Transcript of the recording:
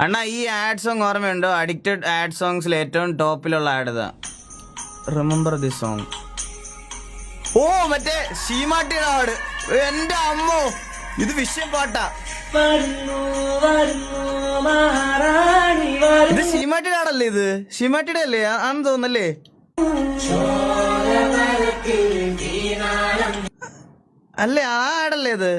അണ്ണാ ഈ ad song ഓർമ്മയുണ്ടോ? Addicted ad സോങ്സിൽ ഏറ്റവും ടോപ്പിലുള്ള ആഡ് ഇതാ. Remember the song. ഓ മറ്റേ ശീമാട്ടിയുടെ ആട്. എന്റെ അമ്മോ, ഇത് വിഷയം പാട്ടാ. ഇത് ശീമാട്ടിയുടെ ആടല്ലേ? ഇത് ശീമാട്ടിയുടെ അല്ലേ? ആണെന്ന് തോന്നല്ലേ? അല്ലേ, ആ ആടല്ലേ ഇത്?